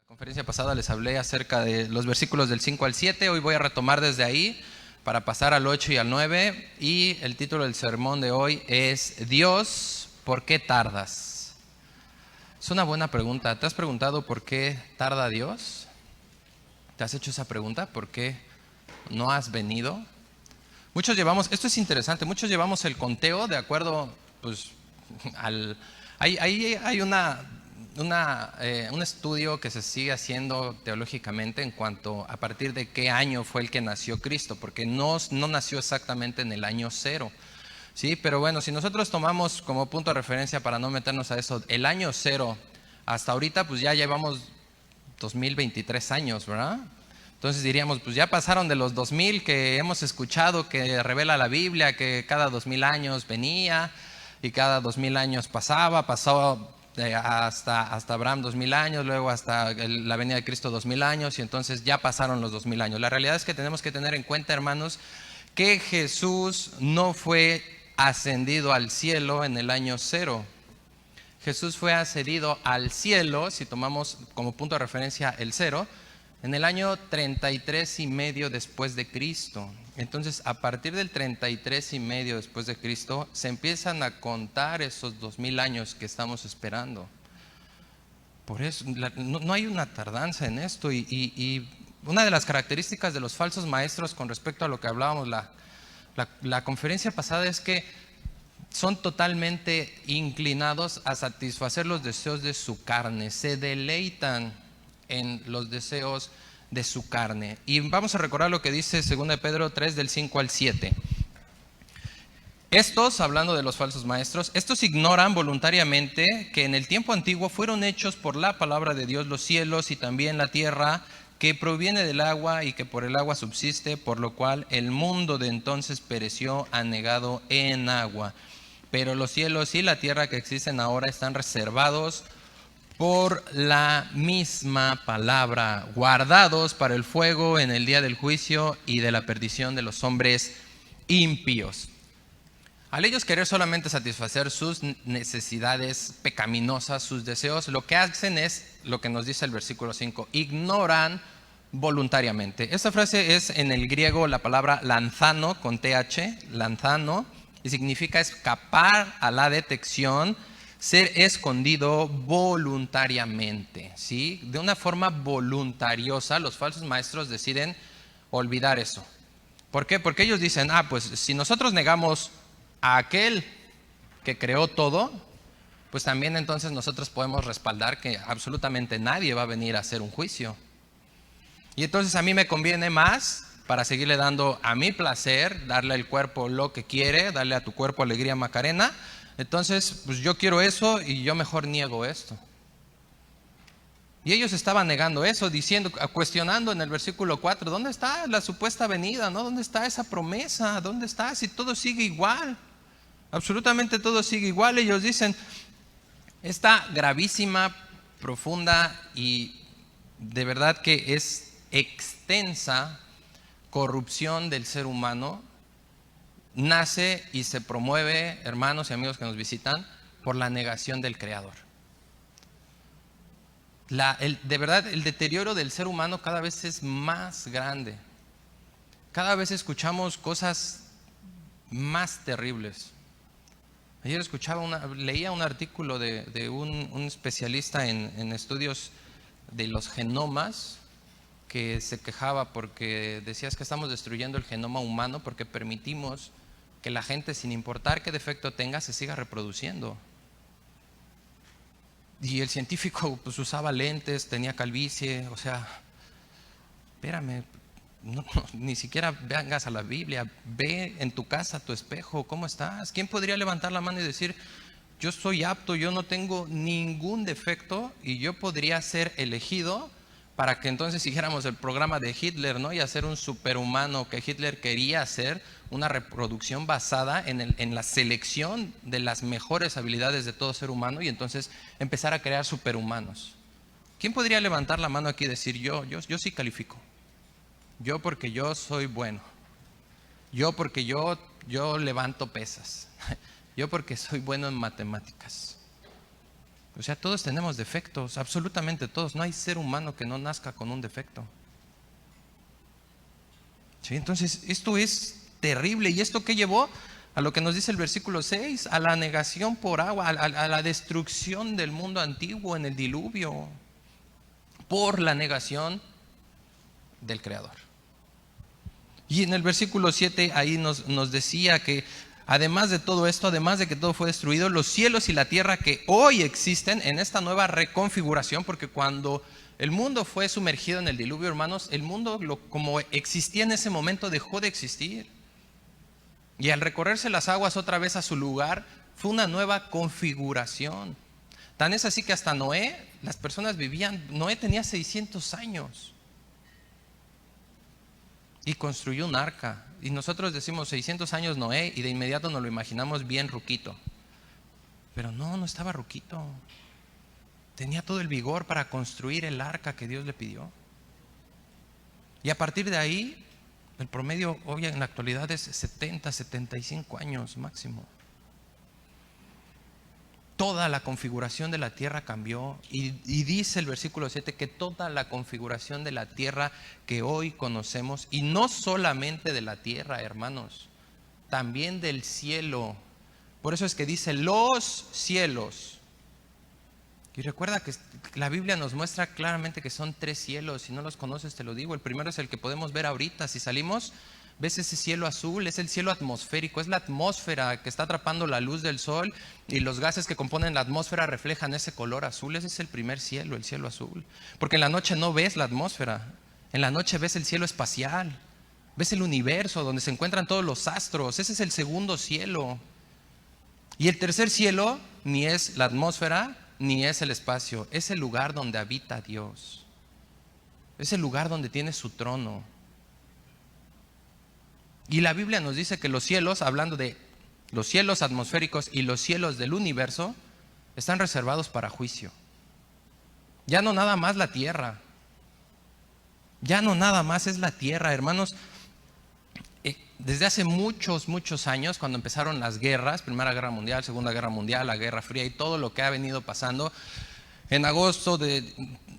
Conferencia pasada les hablé acerca de los versículos del 5 al 7. Hoy voy a retomar desde ahí para pasar al 8 y al 9. Y el título del sermón de hoy es Dios, ¿por qué tardas? Es una buena pregunta. ¿Te has preguntado por qué tarda Dios? ¿Te has hecho esa pregunta? ¿Por qué no has venido? Muchos llevamos, esto es interesante, muchos llevamos el conteo de acuerdo, pues, hay un estudio que se sigue haciendo teológicamente en cuanto a partir de qué año fue el que nació Cristo, porque no nació exactamente en el año 0, ¿sí? Pero bueno, si nosotros tomamos como punto de referencia para no meternos a eso, el año 0 hasta ahorita, pues ya llevamos 2023 años, ¿verdad? Entonces diríamos, pues ya pasaron de los 2000 que hemos escuchado que revela la Biblia, que cada 2000 años venía y cada 2000 años pasó hasta Abraham 2000 años, luego hasta la venida de Cristo 2000 años, y entonces ya pasaron los 2000 años. La realidad es que tenemos que tener en cuenta, hermanos, que Jesús no fue ascendido al cielo en el año 0. Jesús fue ascendido al cielo, si tomamos como punto de referencia el 0, en el año 33 y medio después de Cristo. Entonces, a partir del 33 y medio después de Cristo, se empiezan a contar esos 2000 años que estamos esperando. Por eso, no hay una tardanza en esto. Y una de las características de los falsos maestros con respecto a lo que hablábamos la conferencia pasada es que son totalmente inclinados a satisfacer los deseos de su carne, se deleitan en los deseos de su carne. Y vamos a recordar lo que dice 2 Pedro 3 del 5 al 7. Estos, hablando de los falsos maestros, estos ignoran voluntariamente que en el tiempo antiguo fueron hechos por la palabra de Dios los cielos y también la tierra, que proviene del agua y que por el agua subsiste, por lo cual el mundo de entonces pereció anegado en agua. Pero los cielos y la tierra que existen ahora están reservados por la misma palabra, guardados para el fuego en el día del juicio y de la perdición de los hombres impíos. Al ellos querer solamente satisfacer sus necesidades pecaminosas, sus deseos, lo que hacen es lo que nos dice el versículo 5, ignoran voluntariamente. Esta frase es en el griego la palabra lanzano, con TH, lanzano, y significa escapar a la detección, ser escondido voluntariamente, ¿sí? De una forma voluntariosa, los falsos maestros deciden olvidar eso. ¿Por qué? Porque ellos dicen, pues si nosotros negamos a aquel que creó todo, pues también entonces nosotros podemos respaldar que absolutamente nadie va a venir a hacer un juicio. Y entonces a mí me conviene más, para seguirle dando a mi placer, darle al cuerpo lo que quiere, darle a tu cuerpo alegría Macarena. Entonces, pues yo quiero eso y yo mejor niego esto. Y ellos estaban negando eso, diciendo, cuestionando en el versículo 4, ¿dónde está la supuesta venida? ¿No? ¿Dónde está esa promesa? ¿Dónde está? Si todo sigue igual. Absolutamente todo sigue igual. Ellos dicen, esta gravísima, profunda y de verdad que es extensa corrupción del ser humano nace y se promueve, hermanos y amigos que nos visitan, por la negación del Creador. De verdad, el deterioro del ser humano cada vez es más grande. Cada vez escuchamos cosas más terribles. Ayer leía un artículo de un especialista en estudios de los genomas, que se quejaba porque decía que estamos destruyendo el genoma humano porque permitimos que la gente, sin importar qué defecto tenga, se siga reproduciendo. Y el científico pues usaba lentes, tenía calvicie, o sea, espérame, ni siquiera vengas a la Biblia, ve en tu casa tu espejo, ¿cómo estás? ¿Quién podría levantar la mano y decir, yo soy apto, yo no tengo ningún defecto y yo podría ser elegido para que entonces siguiéramos el programa de Hitler, ¿no? Y hacer un superhumano que Hitler quería hacer, una reproducción basada en la selección de las mejores habilidades de todo ser humano y entonces empezar a crear superhumanos. ¿Quién podría levantar la mano aquí y decir, yo sí califico? Yo porque yo soy bueno. Yo porque yo levanto pesas. Yo porque soy bueno en matemáticas. O sea, todos tenemos defectos, absolutamente todos. No hay ser humano que no nazca con un defecto. ¿Sí? Entonces, esto es terrible. ¿Y esto qué llevó? A lo que nos dice el versículo 6, a la negación por agua, a la destrucción del mundo antiguo en el diluvio, por la negación del Creador. Y en el versículo 7 ahí nos decía que además de todo esto, además de que todo fue destruido, los cielos y la tierra que hoy existen en esta nueva reconfiguración, porque cuando el mundo fue sumergido en el diluvio, hermanos, el mundo como existía en ese momento dejó de existir. Y al recorrerse las aguas otra vez a su lugar, fue una nueva configuración. Tan es así que hasta Noé, las personas vivían, Noé tenía 600 años. Y construyó un arca. Y nosotros decimos 600 años Noé y de inmediato nos lo imaginamos bien ruquito. Pero no estaba ruquito. Tenía todo el vigor para construir el arca que Dios le pidió. Y a partir de ahí, el promedio hoy en la actualidad es 70, 75 años máximo. Toda la configuración de la tierra cambió y dice el versículo 7 que toda la configuración de la tierra que hoy conocemos, y no solamente de la tierra, hermanos, también del cielo. Por eso es que dice los cielos. Y recuerda que la Biblia nos muestra claramente que son 3 cielos. Si no los conoces te lo digo. El primero es el que podemos ver ahorita. Si salimos, ves ese cielo azul, es el cielo atmosférico, es la atmósfera que está atrapando la luz del sol y los gases que componen la atmósfera reflejan ese color azul. Ese es el primer cielo, el cielo azul. Porque en la noche no ves la atmósfera, en la noche ves el cielo espacial, ves el universo donde se encuentran todos los astros. Ese es el segundo cielo. Y el tercer cielo ni es la atmósfera ni es el espacio, es el lugar donde habita Dios, es el lugar donde tiene su trono. Y la Biblia nos dice que los cielos, hablando de los cielos atmosféricos y los cielos del universo, están reservados para juicio. Ya no nada más la tierra. Ya no nada más es la tierra, hermanos. Desde hace muchos años, cuando empezaron las guerras, Primera Guerra Mundial, Segunda Guerra Mundial, la Guerra Fría y todo lo que ha venido pasando, en agosto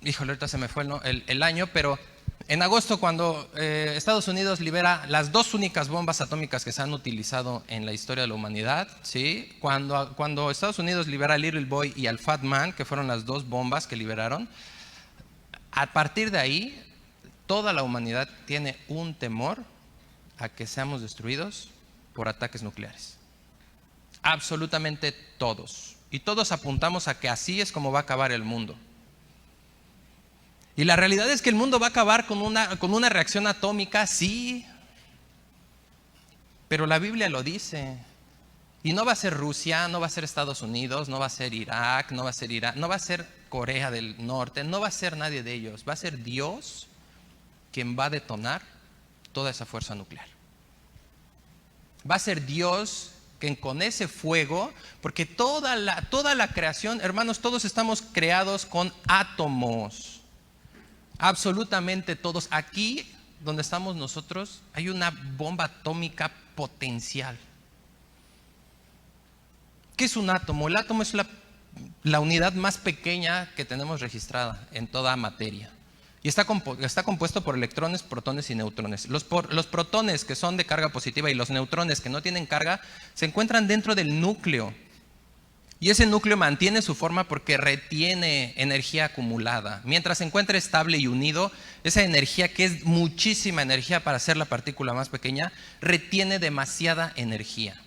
híjole, ahorita se me fue el año, pero en agosto, cuando Estados Unidos libera las 2 únicas bombas atómicas que se han utilizado en la historia de la humanidad, ¿sí? Cuando Estados Unidos libera al Little Boy y al Fat Man, que fueron las 2 bombas que liberaron, a partir de ahí, toda la humanidad tiene un temor a que seamos destruidos por ataques nucleares. Absolutamente todos. Y todos apuntamos a que así es como va a acabar el mundo. Y la realidad es que el mundo va a acabar con una reacción atómica, sí. Pero la Biblia lo dice. Y no va a ser Rusia, no va a ser Estados Unidos, no va a ser Irak, no va a ser Irán, no va a ser Corea del Norte, no va a ser nadie de ellos. Va a ser Dios quien va a detonar toda esa fuerza nuclear. Va a ser Dios que con ese fuego, porque toda la creación, hermanos, todos estamos creados con átomos. Absolutamente todos. Aquí donde estamos nosotros hay una bomba atómica potencial. ¿Qué es un átomo? El átomo es la unidad más pequeña que tenemos registrada en toda materia. Y está compuesto por electrones, protones y neutrones. Los protones, que son de carga positiva, y los neutrones, que no tienen carga, se encuentran dentro del núcleo. Y ese núcleo mantiene su forma porque retiene energía acumulada. Mientras se encuentre estable y unido, esa energía, que es muchísima energía para ser la partícula más pequeña, retiene demasiada energía.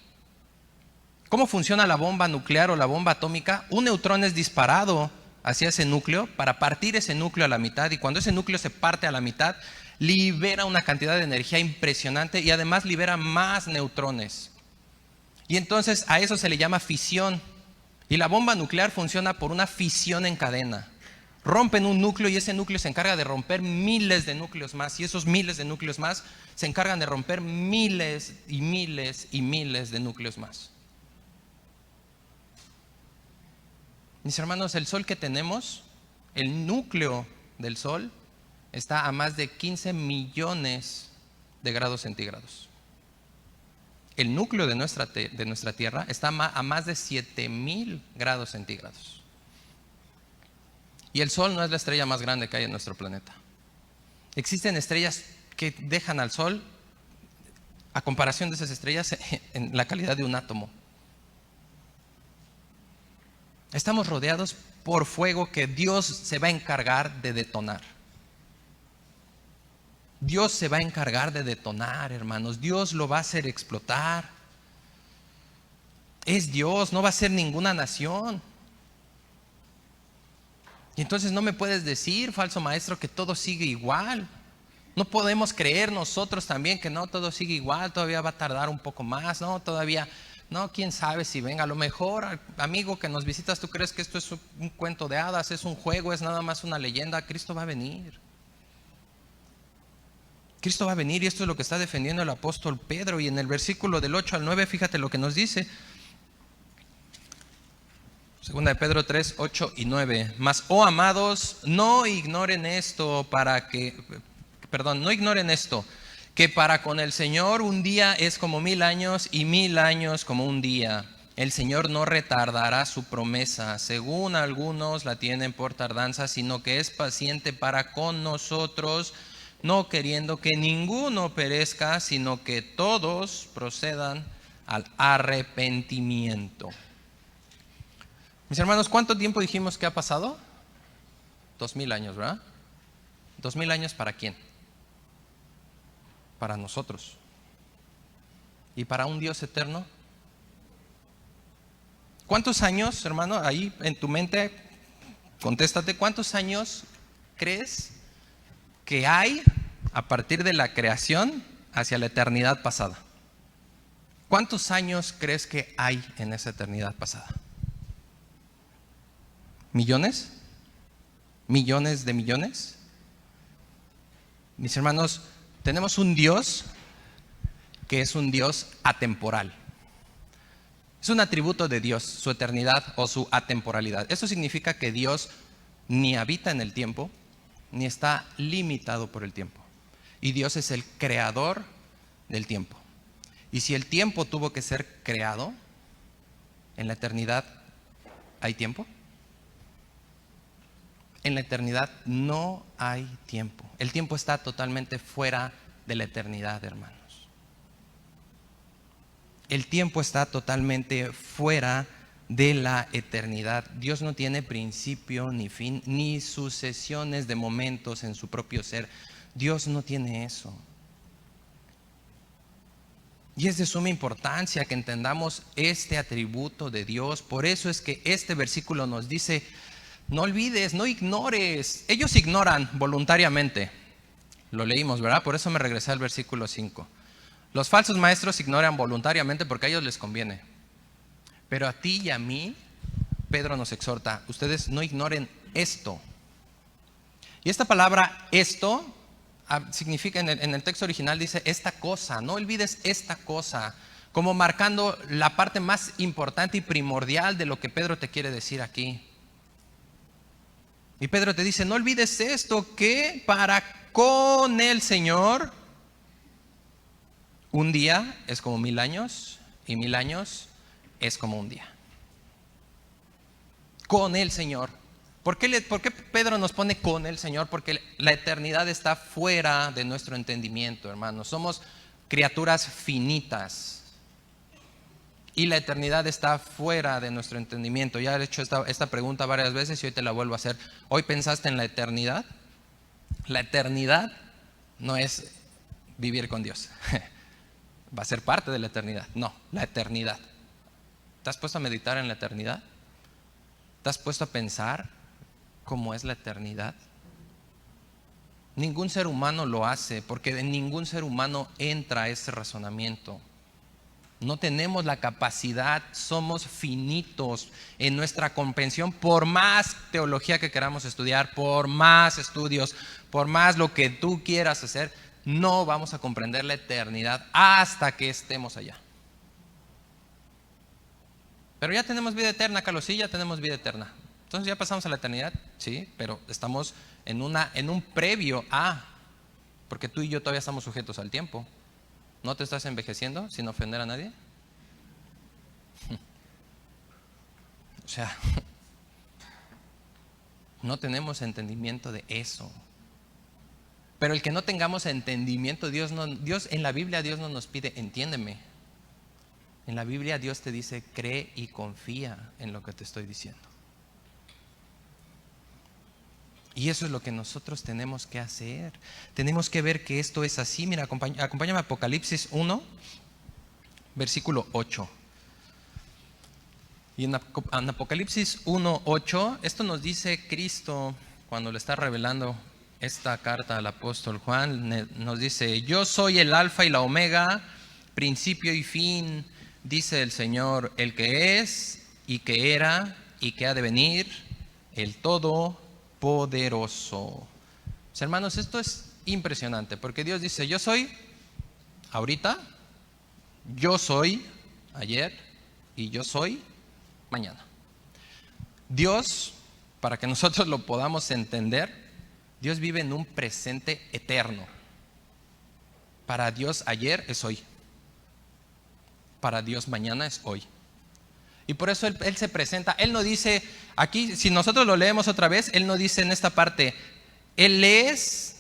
¿Cómo funciona la bomba nuclear o la bomba atómica? Un neutrón es disparado hacia ese núcleo para partir ese núcleo a la mitad, y cuando ese núcleo se parte a la mitad, libera una cantidad de energía impresionante y además libera más neutrones. Y entonces a eso se le llama fisión. Y la bomba nuclear funciona por una fisión en cadena. Rompen un núcleo y ese núcleo se encarga de romper miles de núcleos más, y esos miles de núcleos más se encargan de romper miles y miles y miles de núcleos más. Mis hermanos, el sol que tenemos, el núcleo del sol, está a más de 15 millones de grados centígrados. El núcleo de nuestra Tierra está a más de 7,000 grados centígrados. Y el Sol no es la estrella más grande que hay en nuestro planeta. Existen estrellas que dejan al Sol, a comparación de esas estrellas, en la calidad de un átomo. Estamos rodeados por fuego que Dios se va a encargar de detonar. Dios se va a encargar de detonar, hermanos. Dios lo va a hacer explotar. Es Dios, no va a ser ninguna nación. Y entonces no me puedes decir, falso maestro, que todo sigue igual. No podemos creer nosotros también que no, todo sigue igual, todavía va a tardar un poco más, no, todavía, no, quién sabe si venga. A lo mejor, amigo que nos visitas, tú crees que esto es un cuento de hadas, es un juego, es nada más una leyenda. Cristo va a venir. Cristo va a venir y esto es lo que está defendiendo el apóstol Pedro. Y en el versículo del 8 al 9, fíjate lo que nos dice. Segunda de Pedro 3, 8 y 9. Mas, oh amados, no ignoren esto, que para con el Señor un día es como 1000 años y 1000 años como un día. El Señor no retardará su promesa, según algunos la tienen por tardanza, sino que es paciente para con nosotros, no queriendo que ninguno perezca, sino que todos procedan al arrepentimiento. Mis hermanos, ¿cuánto tiempo dijimos que ha pasado? 2000 años, ¿verdad? 2000 años ¿para quién? Para nosotros. ¿Y para un Dios eterno? ¿Cuántos años, hermano? Ahí en tu mente, contéstate, ¿cuántos años crees que hay a partir de la creación hacia la eternidad pasada? ¿Cuántos años crees que hay en esa eternidad pasada? ¿Millones? ¿Millones de millones? Mis hermanos, tenemos un Dios que es un Dios atemporal. Es un atributo de Dios, su eternidad o su atemporalidad. Eso significa que Dios ni habita en el tiempo, ni está limitado por el tiempo. Y Dios es el creador del tiempo. Y si el tiempo tuvo que ser creado, en la eternidad, ¿hay tiempo? En la eternidad no hay tiempo. El tiempo está totalmente fuera de la eternidad, hermanos. El tiempo está totalmente fuera de la eternidad. Dios no tiene principio ni fin, ni sucesiones de momentos en su propio ser. Dios no tiene eso. Y es de suma importancia que entendamos este atributo de Dios. Por eso es que este versículo nos dice: no olvides, no ignores. Ellos ignoran voluntariamente. Lo leímos, ¿verdad? Por eso me regresé al versículo 5. Los falsos maestros ignoran voluntariamente porque a ellos les conviene. Pero a ti y a mí, Pedro nos exhorta: ustedes no ignoren esto. Y esta palabra esto significa, en el texto original dice esta cosa. No olvides esta cosa, como marcando la parte más importante y primordial de lo que Pedro te quiere decir aquí. Y Pedro te dice: no olvides esto, que para con el Señor un día es como 1000 años y 1000 años es como un día. Con el Señor. ¿Por qué Pedro nos pone con el Señor? Porque la eternidad está fuera de nuestro entendimiento, hermanos. Somos criaturas finitas. Y la eternidad está fuera de nuestro entendimiento. Ya he hecho esta pregunta varias veces y hoy te la vuelvo a hacer. ¿Hoy pensaste en la eternidad? La eternidad no es vivir con Dios. Va a ser parte de la eternidad. No, la eternidad. ¿Te has puesto a meditar en la eternidad? ¿Te has puesto a pensar cómo es la eternidad? Ningún ser humano lo hace, porque en ningún ser humano entra ese razonamiento. No tenemos la capacidad, somos finitos en nuestra comprensión. Por más teología que queramos estudiar, por más estudios, por más lo que tú quieras hacer, no vamos a comprender la eternidad hasta que estemos allá. Pero ya tenemos vida eterna, Carlos, sí, ya tenemos vida eterna. Entonces ya pasamos a la eternidad, sí, pero estamos en un previo a, porque tú y yo todavía estamos sujetos al tiempo. ¿No te estás envejeciendo sin ofender a nadie? O sea, No tenemos entendimiento de eso. Pero el que no tengamos entendimiento, Dios en la Biblia Dios no nos pide, entiéndeme. En la Biblia Dios te dice, cree y confía en lo que te estoy diciendo. Y eso es lo que nosotros tenemos que hacer. Tenemos que ver que esto es así. Mira, acompáñame a Apocalipsis 1, versículo 8. Y en Apocalipsis 1, 8, esto nos dice Cristo cuando le está revelando esta carta al apóstol Juan. Nos dice, yo soy el alfa y la omega, principio y fin, dice el Señor, el que es y que era y que ha de venir, el Todopoderoso. Pues, hermanos, esto es impresionante porque Dios dice, yo soy ahorita, yo soy ayer y yo soy mañana. Dios, para que nosotros lo podamos entender, Dios vive en un presente eterno. Para Dios ayer es hoy. Para Dios mañana es hoy. Y por eso Él se presenta. Él no dice, aquí, si nosotros lo leemos otra vez, Él no dice en esta parte, Él es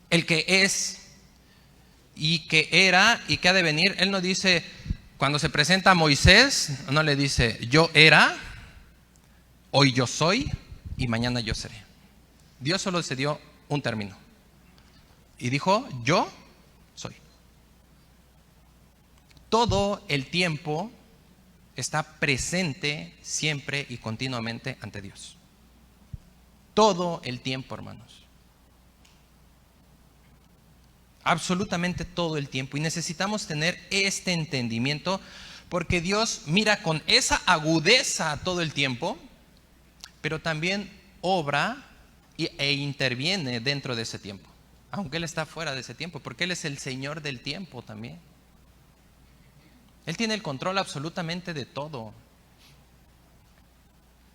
el que es y que era y que ha de venir. Él no dice, cuando se presenta a Moisés, no le dice, yo era, hoy yo soy y mañana yo seré. Dios solo se dio un término y dijo, yo soy. Todo el tiempo está presente siempre y continuamente ante Dios. Todo el tiempo, hermanos. Absolutamente todo el tiempo. Y necesitamos tener este entendimiento porque Dios mira con esa agudeza todo el tiempo, pero también obra e interviene dentro de ese tiempo, aunque Él está fuera de ese tiempo, porque Él es el Señor del tiempo también. Él tiene el control absolutamente de todo.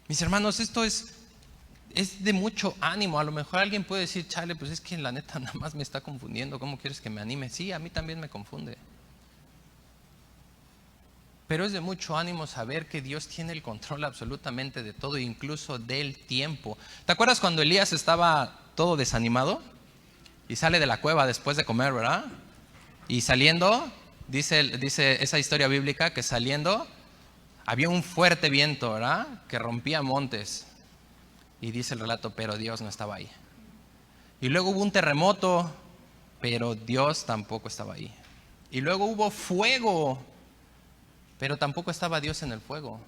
Mis hermanos, esto es de mucho ánimo. A lo mejor alguien puede decir, chale, pues es que la neta nada más me está confundiendo, ¿cómo quieres que me anime? Sí, a mí también me confunde. Pero es de mucho ánimo saber que Dios tiene el control absolutamente de todo, incluso del tiempo. ¿Te acuerdas cuando Elías estaba todo desanimado? Y sale de la cueva después de comer, ¿verdad? Y saliendo, dice esa historia bíblica que saliendo había un fuerte viento, ¿verdad? Que rompía montes. Y dice el relato, pero Dios no estaba ahí. Y luego hubo un terremoto, pero Dios tampoco estaba ahí. Y luego hubo fuego, pero tampoco estaba Dios en el fuego.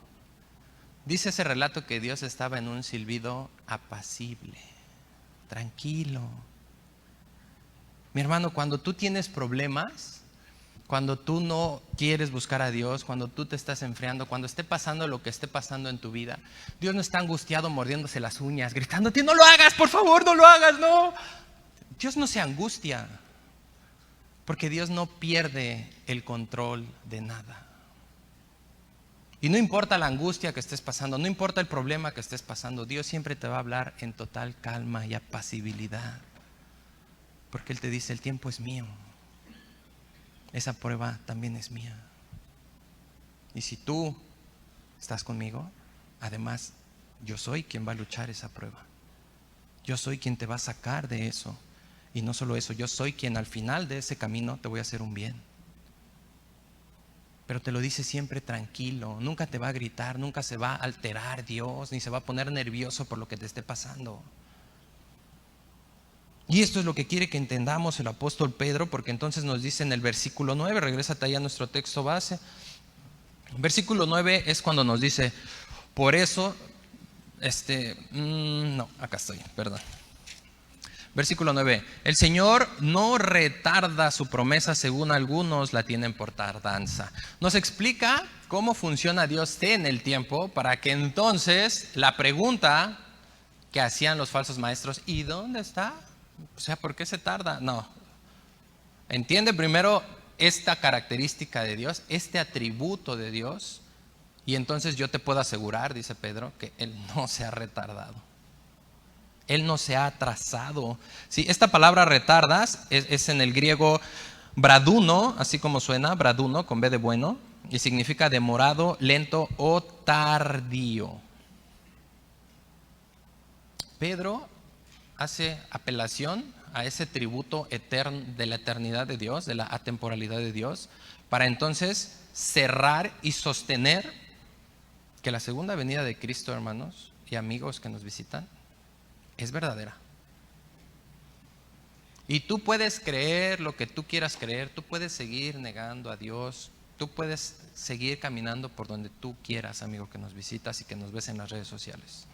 Dice ese relato que Dios estaba en un silbido apacible, tranquilo. Mi hermano, cuando tú tienes problemas, cuando tú no quieres buscar a Dios, cuando tú te estás enfriando, cuando esté pasando lo que esté pasando en tu vida, Dios no está angustiado mordiéndose las uñas, gritándote, no lo hagas, por favor, no lo hagas, no. Dios no se angustia, porque Dios no pierde el control de nada. Y no importa la angustia que estés pasando, no importa el problema que estés pasando, Dios siempre te va a hablar en total calma y apacibilidad. Porque Él te dice, el tiempo es mío. Esa prueba también es mía. Y si tú estás conmigo, además, yo soy quien va a luchar esa prueba. Yo soy quien te va a sacar de eso. Y no solo eso, yo soy quien al final de ese camino te voy a hacer un bien. Pero te lo dice siempre tranquilo, nunca te va a gritar, nunca se va a alterar Dios, ni se va a poner nervioso por lo que te esté pasando. Y esto es lo que quiere que entendamos el apóstol Pedro, porque entonces nos dice en el versículo 9, regrésate ahí a nuestro texto base. Versículo 9 es cuando nos dice, por eso, acá estoy, perdón. Versículo 9, el Señor no retarda su promesa según algunos la tienen por tardanza. Nos explica cómo funciona Dios en el tiempo para que entonces la pregunta que hacían los falsos maestros, ¿y dónde está? O sea, ¿por qué se tarda? No. Entiende primero esta característica de Dios, este atributo de Dios, y entonces yo te puedo asegurar, dice Pedro, que Él no se ha retardado. Él no se ha atrasado. Sí, esta palabra retardas es en el griego braduno, así como suena, braduno con B de bueno, y significa demorado, lento o tardío. Pedro hace apelación a ese tributo eterno de la eternidad de Dios, de la atemporalidad de Dios, para entonces cerrar y sostener que la segunda venida de Cristo, hermanos y amigos que nos visitan, es verdadera. Y tú puedes creer lo que tú quieras creer, tú puedes seguir negando a Dios, tú puedes seguir caminando por donde tú quieras, amigo que nos visitas y que nos ves en las redes sociales.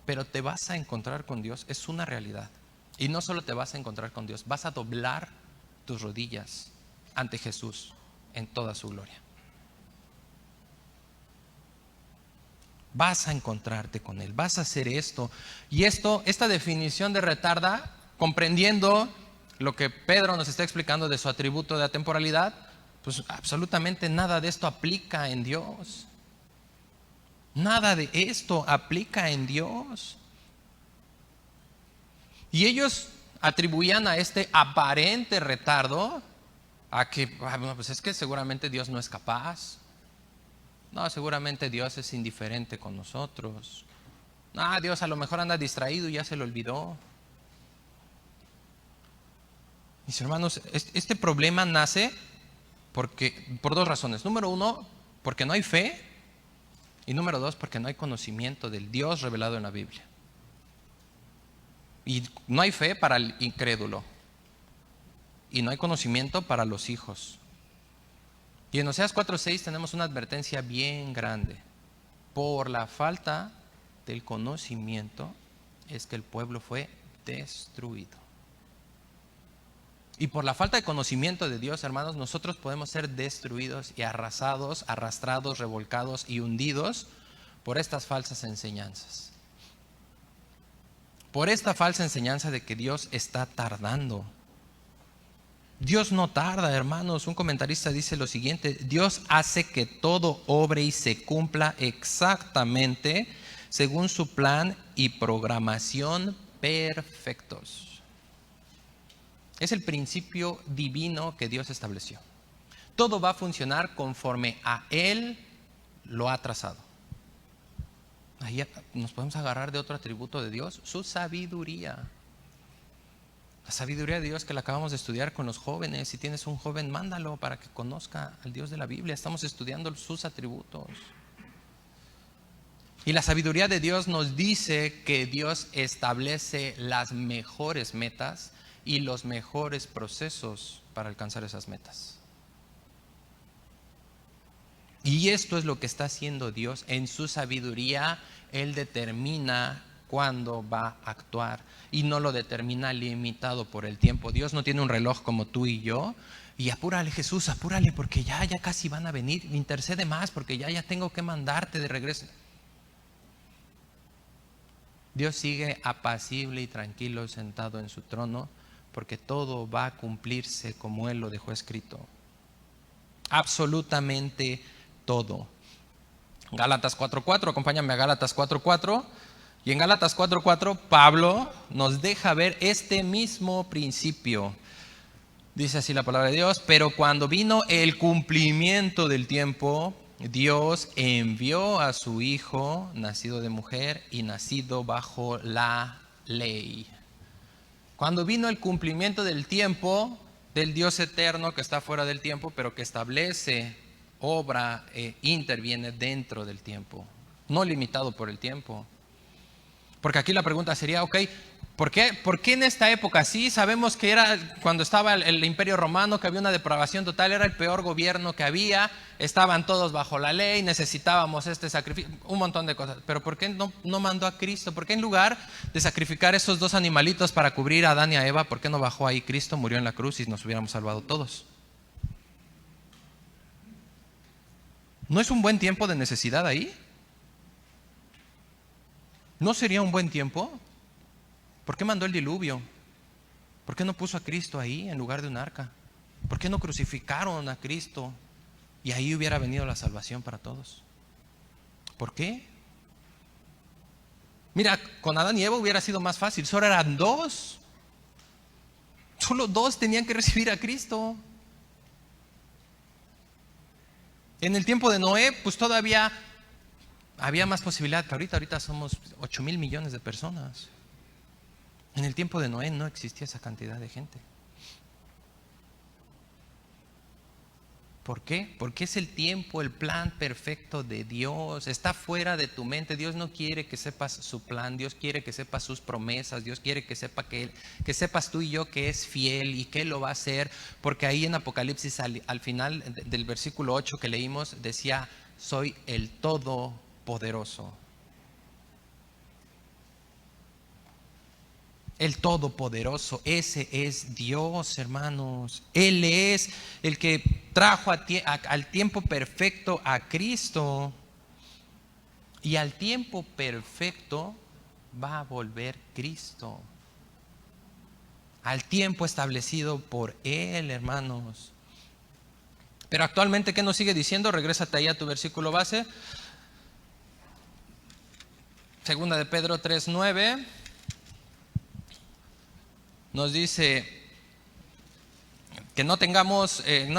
Pero te vas a encontrar con Dios, es una realidad. Y no solo te vas a encontrar con Dios, vas a doblar tus rodillas ante Jesús en toda su gloria. Vas a encontrarte con Él, vas a hacer esto. Y esta definición de retarda, comprendiendo lo que Pedro nos está explicando de su atributo de atemporalidad, pues absolutamente nada de esto aplica en Dios. Nada de esto aplica en Dios. Y ellos atribuían a este aparente retardo a que, pues es que seguramente Dios no es capaz. No, seguramente Dios es indiferente con nosotros. Dios a lo mejor anda distraído y ya se lo olvidó. Mis hermanos, este problema nace por dos razones. Número uno, porque no hay fe. Y número dos, porque no hay conocimiento del Dios revelado en la Biblia. Y no hay fe para el incrédulo. Y no hay conocimiento para los hijos. Y en Oseas 4:6 tenemos una advertencia bien grande. Por la falta del conocimiento es que el pueblo fue destruido. Y por la falta de conocimiento de Dios, hermanos, nosotros podemos ser destruidos y arrasados, arrastrados, revolcados y hundidos por estas falsas enseñanzas. Por esta falsa enseñanza de que Dios está tardando. Dios no tarda, hermanos. Un comentarista dice lo siguiente: Dios hace que todo obre y se cumpla exactamente según su plan y programación perfectos. Es el principio divino que Dios estableció. Todo va a funcionar conforme a Él lo ha trazado. Ahí nos podemos agarrar de otro atributo de Dios, su sabiduría. La sabiduría de Dios que la acabamos de estudiar con los jóvenes. Si tienes un joven, mándalo para que conozca al Dios de la Biblia. Estamos estudiando sus atributos. Y la sabiduría de Dios nos dice que Dios establece las mejores metas y los mejores procesos para alcanzar esas metas. Y esto es lo que está haciendo Dios en su sabiduría. Él determina cuándo va a actuar y no lo determina limitado por el tiempo. Dios no tiene un reloj como tú y yo. Y apúrale, Jesús, apúrale, porque ya casi van a venir. Intercede más porque ya tengo que mandarte de regreso. Dios sigue apacible y tranquilo sentado en su trono, porque todo va a cumplirse como Él lo dejó escrito. Absolutamente todo. Gálatas 4:4, acompáñame a Gálatas 4:4. Y en Gálatas 4:4 Pablo nos deja ver este mismo principio. Dice así la palabra de Dios: pero cuando vino el cumplimiento del tiempo, Dios envió a su Hijo, nacido de mujer y nacido bajo la ley. Cuando vino el cumplimiento del tiempo, del Dios eterno que está fuera del tiempo, pero que establece, obra e interviene dentro del tiempo, no limitado por el tiempo. Porque aquí la pregunta sería, ok, ¿por qué en esta época? Sí, sabemos que era cuando estaba el Imperio Romano, que había una depravación total, era el peor gobierno que había, estaban todos bajo la ley, necesitábamos este sacrificio, un montón de cosas. Pero ¿por qué no mandó a Cristo? ¿Por qué en lugar de sacrificar esos dos animalitos para cubrir a Adán y a Eva, por qué no bajó ahí Cristo, murió en la cruz y nos hubiéramos salvado todos? ¿No es un buen tiempo de necesidad ahí? ¿No sería un buen tiempo? ¿Por qué mandó el diluvio? ¿Por qué no puso a Cristo ahí en lugar de un arca? ¿Por qué no crucificaron a Cristo y ahí hubiera venido la salvación para todos? ¿Por qué? Mira, con Adán y Eva hubiera sido más fácil, solo eran dos. Solo dos tenían que recibir a Cristo. En el tiempo de Noé, pues todavía había más posibilidad que ahorita. Ahorita somos 8,000 millones de personas. En el tiempo de Noé no existía esa cantidad de gente. ¿Por qué? Porque es el tiempo, el plan perfecto de Dios. Está fuera de tu mente. Dios no quiere que sepas su plan. Dios quiere que sepas sus promesas. Dios quiere que sepas tú y yo que es fiel y que Él lo va a hacer. Porque ahí en Apocalipsis, al final del versículo 8 que leímos, decía: soy el Todopoderoso. El Todopoderoso, ese es Dios, hermanos. Él es el que trajo al tiempo perfecto a Cristo. Y al tiempo perfecto va a volver Cristo. Al tiempo establecido por Él, hermanos. Pero actualmente, ¿qué nos sigue diciendo? Regrésate ahí a tu versículo base. Segunda de Pedro 3:9. Nos dice que no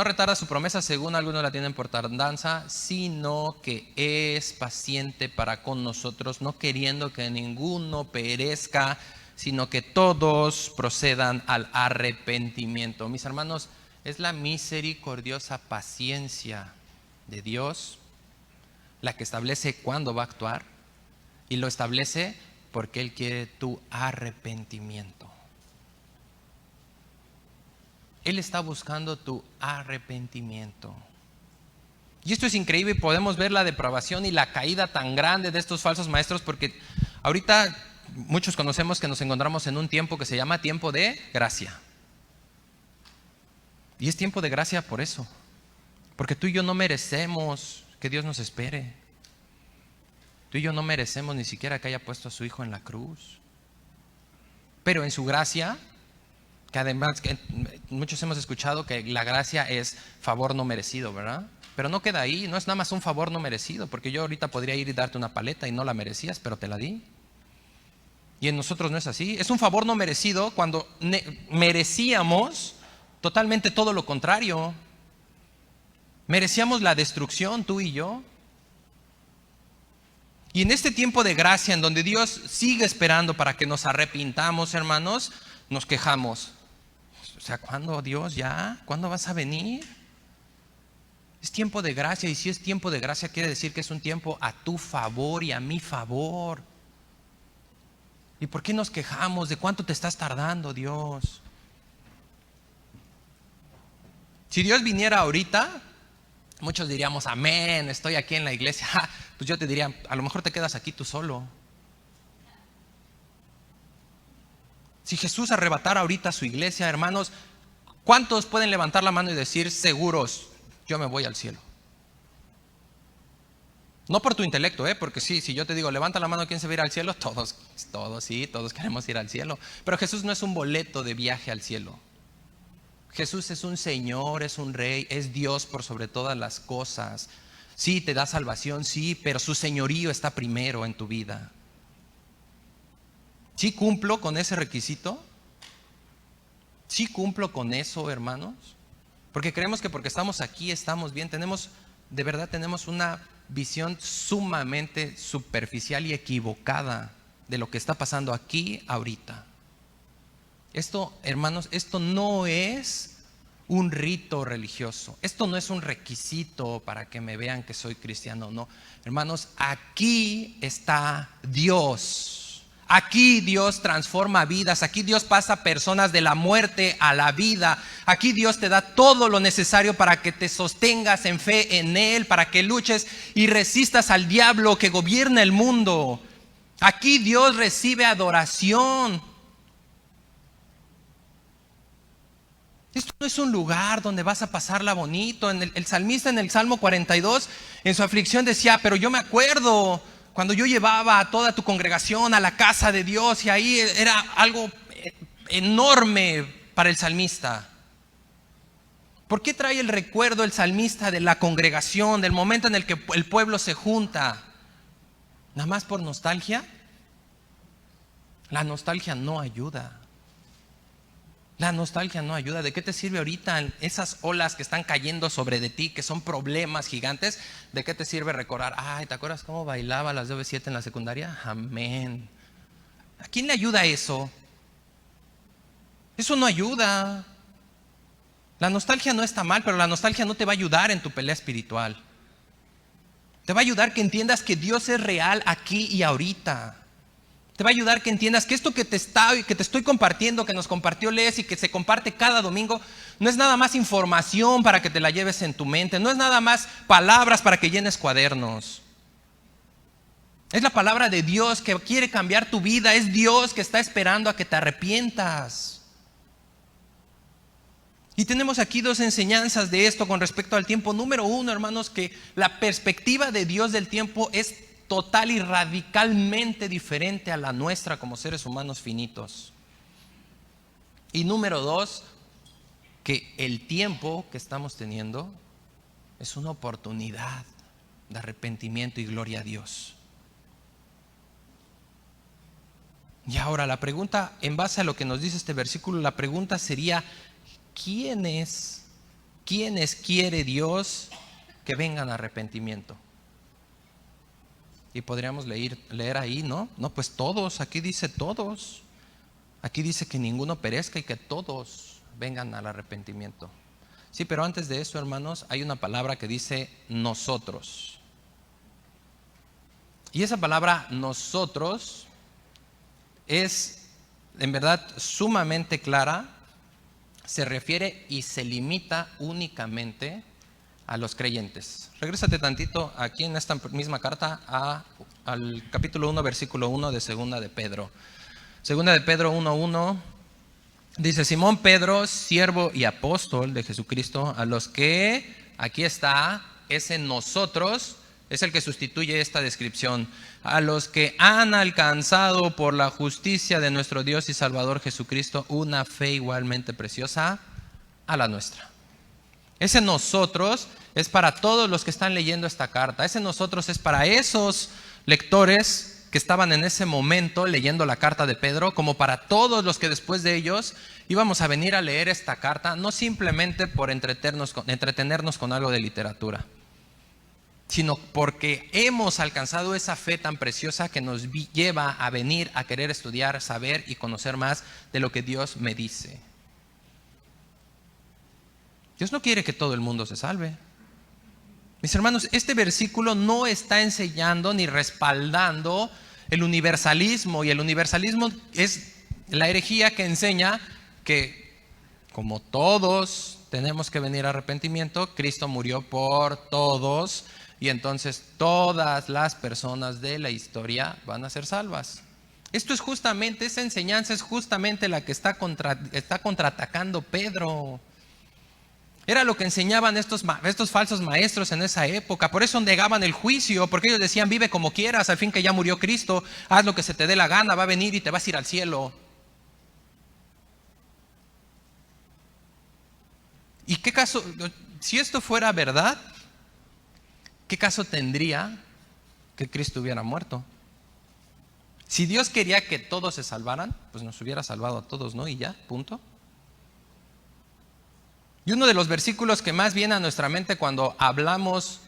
retarda su promesa según algunos la tienen por tardanza, sino que es paciente para con nosotros, no queriendo que ninguno perezca, sino que todos procedan al arrepentimiento. Mis hermanos, es la misericordiosa paciencia de Dios la que establece cuándo va a actuar, y lo establece porque Él quiere tu arrepentimiento. Él está buscando tu arrepentimiento. Y esto es increíble, y podemos ver la depravación y la caída tan grande de estos falsos maestros, porque ahorita muchos conocemos que nos encontramos en un tiempo que se llama tiempo de gracia. Y es tiempo de gracia por eso, porque tú y yo no merecemos que Dios nos espere. Tú y yo no merecemos ni siquiera que haya puesto a su Hijo en la cruz. Pero en su gracia, que además que muchos hemos escuchado que la gracia es favor no merecido, ¿verdad? Pero no queda ahí, no es nada más un favor no merecido, porque yo ahorita podría ir y darte una paleta y no la merecías, pero te la di. Y en nosotros no es así, es un favor no merecido cuando merecíamos totalmente todo lo contrario. Merecíamos la destrucción, tú y yo. Y en este tiempo de gracia en donde Dios sigue esperando para que nos arrepintamos, hermanos, nos quejamos. O sea, ¿cuándo, Dios, ya? ¿Cuándo vas a venir? Es tiempo de gracia, y si es tiempo de gracia quiere decir que es un tiempo a tu favor y a mi favor. ¿Y por qué nos quejamos? ¿De cuánto te estás tardando, Dios? Si Dios viniera ahorita, muchos diríamos: amén, estoy aquí en la iglesia. Pues yo te diría: a lo mejor te quedas aquí tú solo. Si Jesús arrebatara ahorita su iglesia, hermanos, ¿cuántos pueden levantar la mano y decir seguros, yo me voy al cielo? No por tu intelecto, porque sí, si yo te digo levanta la mano, ¿quién se va a ir al cielo? Todos queremos ir al cielo. Pero Jesús no es un boleto de viaje al cielo. Jesús es un Señor, es un Rey, es Dios por sobre todas las cosas. Sí, te da salvación, sí, pero su señorío está primero en tu vida. ¿Sí cumplo con ese requisito? ¿Sí cumplo con eso, hermanos? Porque creemos que porque estamos aquí estamos bien. De verdad tenemos una visión sumamente superficial y equivocada de lo que está pasando aquí ahorita. Esto, hermanos, esto no es un rito religioso. Esto no es un requisito para que me vean que soy cristiano. No, hermanos, aquí está Dios. Aquí Dios transforma vidas, aquí Dios pasa personas de la muerte a la vida. Aquí Dios te da todo lo necesario para que te sostengas en fe en Él, para que luches y resistas al diablo que gobierna el mundo. Aquí Dios recibe adoración. Esto no es un lugar donde vas a pasarla bonito. El salmista en el Salmo 42, en su aflicción decía: pero yo me acuerdo cuando yo llevaba a toda tu congregación a la casa de Dios, y ahí era algo enorme para el salmista. ¿Por qué trae el recuerdo el salmista de la congregación, del momento en el que el pueblo se junta? ¿Nada más por nostalgia? La nostalgia no ayuda. La nostalgia no ayuda. ¿De qué te sirve ahorita esas olas que están cayendo sobre de ti, que son problemas gigantes? ¿De qué te sirve recordar? Ay, ¿te acuerdas cómo bailaba las DB7 en la secundaria? Amén. ¿A quién le ayuda eso? Eso no ayuda. La nostalgia no está mal, pero la nostalgia no te va a ayudar en tu pelea espiritual. Te va a ayudar que entiendas que Dios es real aquí y ahorita. Te va a ayudar que entiendas que esto que te estoy compartiendo, que nos compartió Les y que se comparte cada domingo, no es nada más información para que te la lleves en tu mente, no es nada más palabras para que llenes cuadernos. Es la palabra de Dios que quiere cambiar tu vida, es Dios que está esperando a que te arrepientas. Y tenemos aquí dos enseñanzas de esto con respecto al tiempo. Número uno, hermanos, que la perspectiva de Dios del tiempo es total y radicalmente diferente a la nuestra como seres humanos finitos. Y número dos, que el tiempo que estamos teniendo es una oportunidad de arrepentimiento y gloria a Dios. Y ahora la pregunta, en base a lo que nos dice este versículo, la pregunta sería: ¿quiénes quiere Dios que vengan a arrepentimiento? Y podríamos leer ahí, ¿no? No, pues todos, aquí dice todos. Aquí dice que ninguno perezca y que todos vengan al arrepentimiento. Sí, pero antes de eso, hermanos, hay una palabra que dice nosotros. Y esa palabra nosotros es en verdad sumamente clara. Se refiere y se limita únicamente a los creyentes. Regrésate tantito aquí en esta misma carta al capítulo 1, versículo 1 de Segunda de Pedro. Segunda de Pedro 1:1 dice: Simón Pedro, siervo y apóstol de Jesucristo, a los que, aquí está, ese nosotros es el que sustituye esta descripción, a los que han alcanzado por la justicia de nuestro Dios y Salvador Jesucristo una fe igualmente preciosa a la nuestra. Ese nosotros es para todos los que están leyendo esta carta. Ese nosotros es para esos lectores que estaban en ese momento leyendo la carta de Pedro, como para todos los que después de ellos íbamos a venir a leer esta carta, no simplemente por entretenernos con algo de literatura, sino porque hemos alcanzado esa fe tan preciosa que nos lleva a venir a querer estudiar, saber y conocer más de lo que Dios me dice. Dios no quiere que todo el mundo se salve. Mis hermanos, este versículo no está enseñando ni respaldando el universalismo, y el universalismo es la herejía que enseña que como todos tenemos que venir a arrepentimiento, Cristo murió por todos y entonces todas las personas de la historia van a ser salvas. Esto es justamente, esa enseñanza es justamente la que está contraatacando Pedro. Era lo que enseñaban estos falsos maestros en esa época. Por eso negaban el juicio, porque ellos decían: vive como quieras, al fin que ya murió Cristo, haz lo que se te dé la gana, va a venir y te vas a ir al cielo. ¿Y qué caso, si esto fuera verdad, qué caso tendría que Cristo hubiera muerto? Si Dios quería que todos se salvaran, pues nos hubiera salvado a todos, ¿no? Y ya, punto. Y uno de los versículos que más viene a nuestra mente cuando hablamos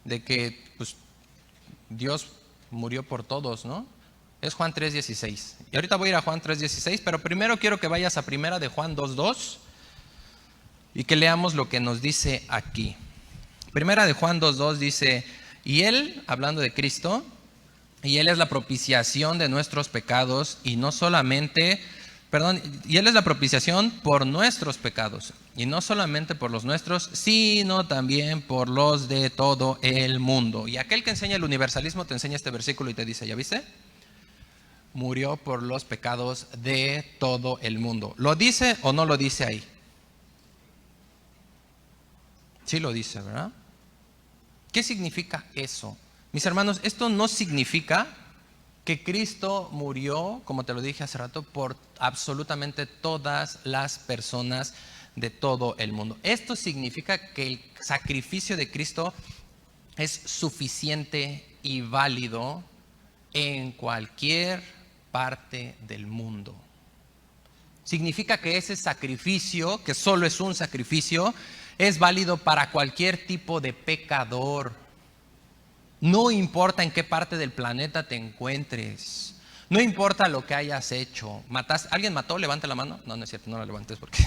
de que pues, Dios murió por todos, ¿no? Es Juan 3:16. Y ahorita voy a ir a Juan 3:16, pero primero quiero que vayas a primera de Juan 2:2 y que leamos lo que nos dice aquí. Primera de Juan 2:2 dice: y Él, hablando de Cristo, y Él es la propiciación de nuestros pecados, y Él es la propiciación por nuestros pecados, y no solamente por los nuestros, sino también por los de todo el mundo. Y aquel que enseña el universalismo te enseña este versículo y te dice: ¿ya viste? Murió por los pecados de todo el mundo. ¿Lo dice o no lo dice ahí? Sí lo dice, ¿verdad? ¿Qué significa eso? Mis hermanos, esto no significa que Cristo murió, como te lo dije hace rato, por absolutamente todas las personas de todo el mundo. Esto significa que el sacrificio de Cristo es suficiente y válido en cualquier parte del mundo. Significa que ese sacrificio, que solo es un sacrificio, es válido para cualquier tipo de pecador. No importa en qué parte del planeta te encuentres. No importa lo que hayas hecho. ¿Alguien mató? Levante la mano. No, no es cierto, no la levantes porque...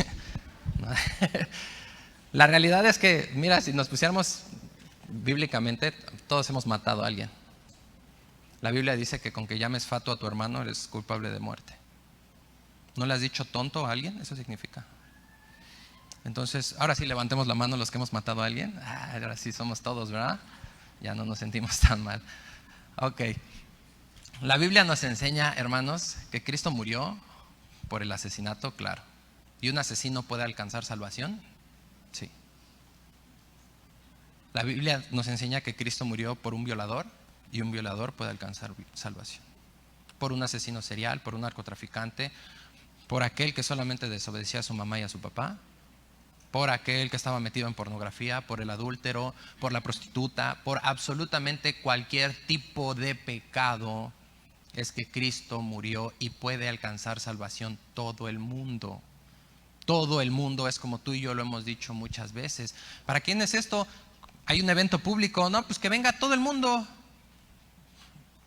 La realidad es que, mira, si nos pusiéramos bíblicamente, todos hemos matado a alguien. La Biblia dice que con que llames fatuo a tu hermano eres culpable de muerte. ¿No le has dicho tonto a alguien? Eso significa. Entonces, ahora sí levantemos la mano los que hemos matado a alguien. Ahora sí somos todos, ¿verdad? Ya no nos sentimos tan mal. Ok. La Biblia nos enseña, hermanos, que Cristo murió por el asesinato, claro. ¿Y un asesino puede alcanzar salvación? Sí. La Biblia nos enseña que Cristo murió por un violador y un violador puede alcanzar salvación. Por un asesino serial, por un narcotraficante, por aquel que solamente desobedecía a su mamá y a su papá, por aquel que estaba metido en pornografía, por el adúltero, por la prostituta, por absolutamente cualquier tipo de pecado. Es que Cristo murió y puede alcanzar salvación todo el mundo. Todo el mundo es como tú y yo lo hemos dicho muchas veces. ¿Para quién es esto? Hay un evento público, no, pues que venga todo el mundo.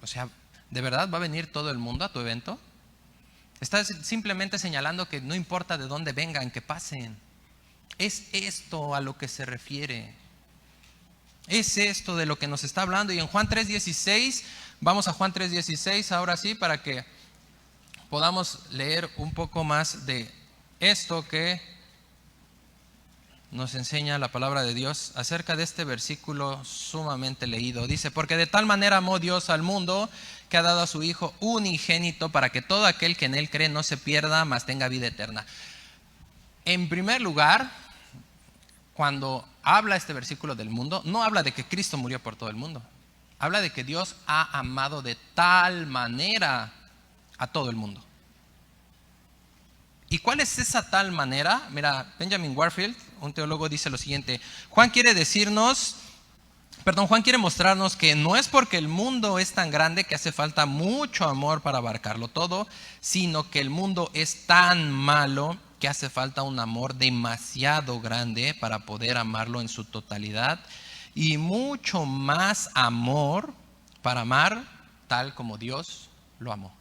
O sea, ¿de verdad va a venir todo el mundo a tu evento? Estás simplemente señalando que no importa de dónde vengan, que pasen. Es esto a lo que se refiere. Es esto de lo que nos está hablando. Y en Juan 3:16, vamos a Juan 3:16 ahora sí, para que podamos leer un poco más de esto que nos enseña la palabra de Dios acerca de este versículo sumamente leído. Dice, porque de tal manera amó Dios al mundo que ha dado a su Hijo unigénito para que todo aquel que en Él cree no se pierda, mas tenga vida eterna. En primer lugar, cuando habla este versículo del mundo, no habla de que Cristo murió por todo el mundo. Habla de que Dios ha amado de tal manera a todo el mundo. ¿Y cuál es esa tal manera? Mira, Benjamin Warfield, un teólogo, dice lo siguiente. Juan quiere mostrarnos que no es porque el mundo es tan grande que hace falta mucho amor para abarcarlo todo, sino que el mundo es tan malo que hace falta un amor demasiado grande para poder amarlo en su totalidad y mucho más amor para amar tal como Dios lo amó.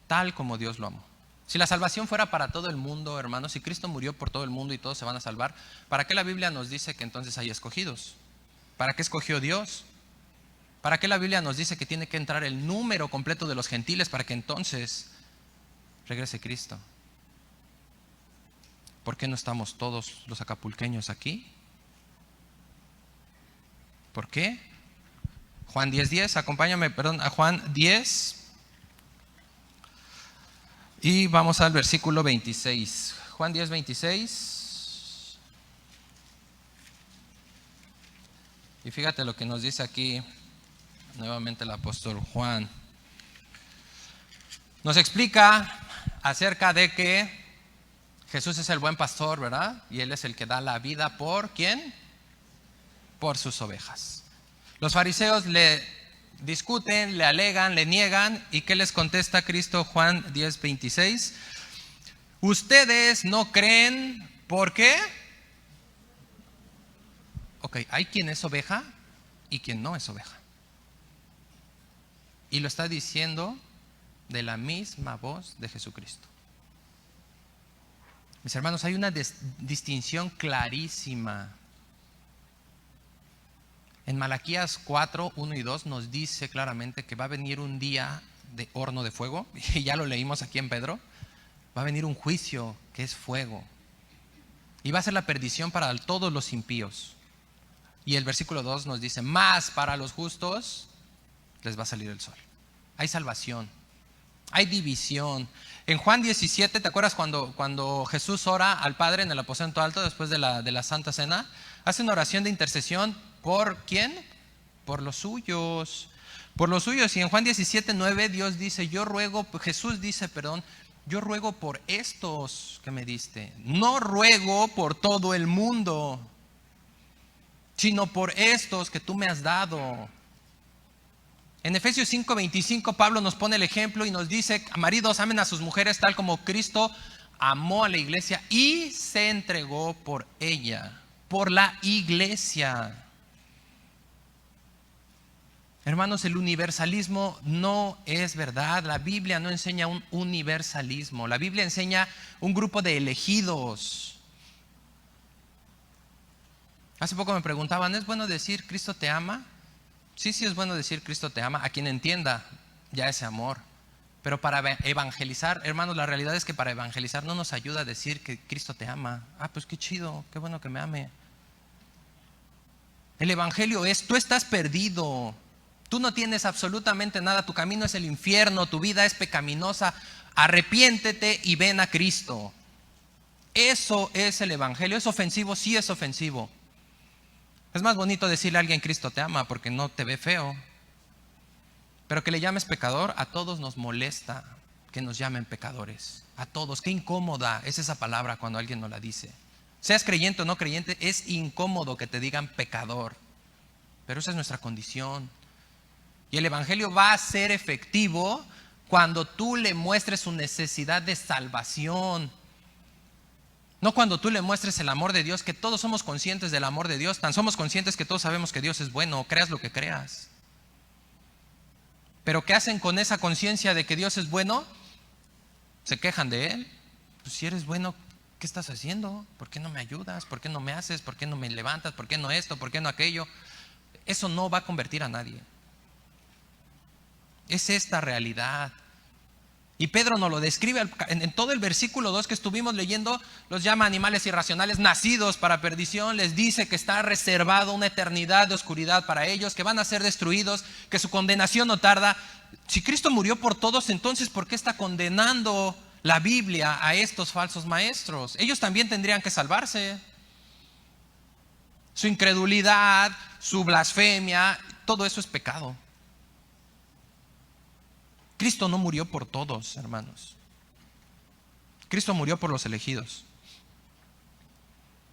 Tal como Dios lo amó. Si la salvación fuera para todo el mundo, hermanos, si Cristo murió por todo el mundo y todos se van a salvar, ¿para qué la Biblia nos dice que entonces hay escogidos? ¿Para qué escogió Dios? ¿Para qué la Biblia nos dice que tiene que entrar el número completo de los gentiles para que entonces regrese Cristo? ¿Por qué no estamos todos los acapulqueños aquí? ¿Por qué? Juan 10:10, acompáñame, a Juan 10. Y vamos al versículo 26. Juan 10:26. Y fíjate lo que nos dice aquí nuevamente el apóstol Juan. Nos explica acerca de que Jesús es el buen pastor, ¿verdad? Y Él es el que da la vida por ¿quién? Por sus ovejas. Los fariseos le discuten, le alegan, le niegan. ¿Y qué les contesta Cristo? Juan 10:26. Ustedes no creen, ¿por qué? Ok, hay quien es oveja y quien no es oveja. Y lo está diciendo de la misma voz de Jesucristo. Mis hermanos, hay una distinción clarísima. En Malaquías 4:1 y 2 nos dice claramente que va a venir un día de horno de fuego, y ya lo leímos aquí en Pedro. Va a venir un juicio que es fuego, y va a ser la perdición para todos los impíos. Y el versículo 2 nos dice, más para los justos les va a salir el sol. Hay salvación, hay división. En Juan 17, ¿te acuerdas cuando Jesús ora al Padre en el aposento alto después de la Santa Cena? Hace una oración de intercesión. ¿Por quién? Por los suyos. Por los suyos. Y en Juan 17:9 Dios dice, Jesús dice, yo ruego por estos que me diste. No ruego por todo el mundo, sino por estos que tú me has dado. En Efesios 5:25 Pablo nos pone el ejemplo y nos dice: maridos, amen a sus mujeres tal como Cristo amó a la iglesia y se entregó por ella, por la iglesia. Hermanos, el universalismo no es verdad. La Biblia no enseña un universalismo. La Biblia enseña un grupo de elegidos. Hace poco me preguntaban: ¿es bueno decir Cristo te ama? Sí, sí es bueno decir Cristo te ama a quien entienda ya ese amor. Pero para evangelizar, hermanos, la realidad es que para evangelizar no nos ayuda a decir que Cristo te ama. Ah, pues qué chido, qué bueno que me ame. El evangelio es: tú estás perdido. Tú no tienes absolutamente nada. Tu camino es el infierno. Tu vida es pecaminosa. Arrepiéntete y ven a Cristo. Eso es el evangelio. ¿Es ofensivo? Sí es ofensivo. Es más bonito decirle a alguien Cristo te ama porque no te ve feo. Pero que le llames pecador, a todos nos molesta que nos llamen pecadores. A todos. Qué incómoda es esa palabra cuando alguien nos la dice. Seas creyente o no creyente, es incómodo que te digan pecador. Pero esa es nuestra condición. Y el evangelio va a ser efectivo cuando tú le muestres su necesidad de salvación. No cuando tú le muestres el amor de Dios, que todos somos conscientes del amor de Dios. Tan somos conscientes que todos sabemos que Dios es bueno, creas lo que creas. Pero ¿qué hacen con esa conciencia de que Dios es bueno? Se quejan de Él. Pues si eres bueno, ¿qué estás haciendo? ¿Por qué no me ayudas? ¿Por qué no me haces? ¿Por qué no me levantas? ¿Por qué no esto? ¿Por qué no aquello? Eso no va a convertir a nadie. Es esta realidad. Y Pedro nos lo describe en todo el versículo 2 que estuvimos leyendo. Los llama animales irracionales nacidos para perdición. Les dice que está reservado una eternidad de oscuridad para ellos, que van a ser destruidos, que su condenación no tarda. Si Cristo murió por todos, entonces ¿por qué está condenando la Biblia a estos falsos maestros? Ellos también tendrían que salvarse. Su incredulidad, su blasfemia, todo eso es pecado. Cristo no murió por todos, hermanos. Cristo murió por los elegidos.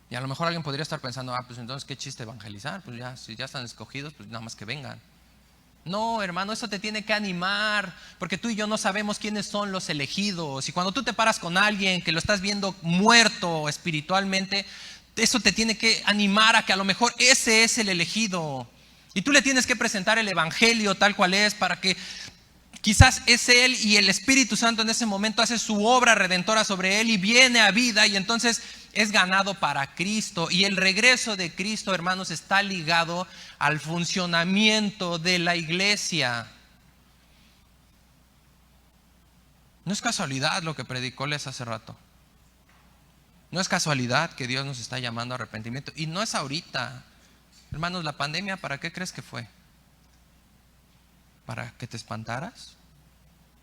Y a lo mejor alguien podría estar pensando: pues entonces qué chiste evangelizar, pues ya, si ya están escogidos, pues nada más que vengan. No, hermano, eso te tiene que animar, porque tú y yo no sabemos quiénes son los elegidos. Y cuando tú te paras con alguien que lo estás viendo muerto espiritualmente, eso te tiene que animar a que a lo mejor ese es el elegido. Y tú le tienes que presentar el evangelio tal cual es, para que quizás es Él y el Espíritu Santo en ese momento hace su obra redentora sobre Él y viene a vida, y entonces es ganado para Cristo. Y el regreso de Cristo, hermanos, está ligado al funcionamiento de la iglesia. No es casualidad lo que predicó Les hace rato. No es casualidad que Dios nos está llamando a arrepentimiento. Y no es ahorita. Hermanos, la pandemia, ¿para qué crees que fue? ¿Para que te espantaras?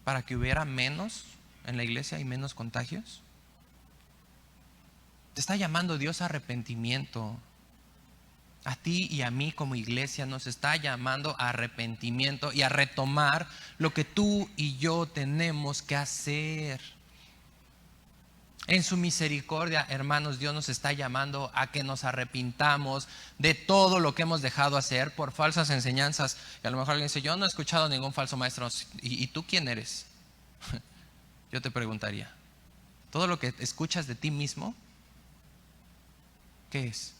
¿Para que hubiera menos en la iglesia y menos contagios? Te está llamando Dios a arrepentimiento. A ti y a mí como iglesia nos está llamando a arrepentimiento y a retomar lo que tú y yo tenemos que hacer. En su misericordia, hermanos, Dios nos está llamando a que nos arrepintamos de todo lo que hemos dejado hacer por falsas enseñanzas. Y a lo mejor alguien dice: yo no he escuchado ningún falso maestro. ¿Y tú quién eres? Yo te preguntaría: ¿todo lo que escuchas de ti mismo, qué es?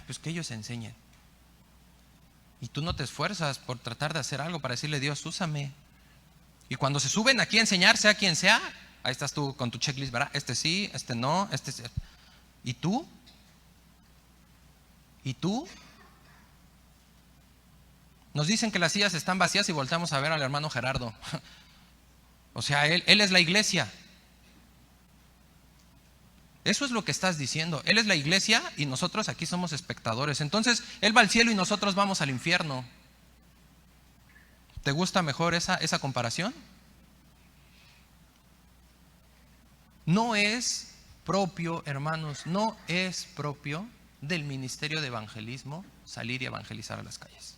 Pues que ellos enseñen. Y tú no te esfuerzas por tratar de hacer algo para decirle: Dios, úsame. Y cuando se suben aquí a enseñar, sea quien sea, ahí estás tú con tu checklist, ¿verdad? Este sí, este no, este sí. ¿Y tú? ¿Y tú? Nos dicen que las sillas están vacías y volteamos a ver al hermano Gerardo. O sea, él es la iglesia. Eso es lo que estás diciendo. Él es la iglesia y nosotros aquí somos espectadores. Entonces, Él va al cielo y nosotros vamos al infierno. ¿Te gusta mejor esa comparación? No es propio, hermanos, no es propio del ministerio de evangelismo salir y evangelizar a las calles.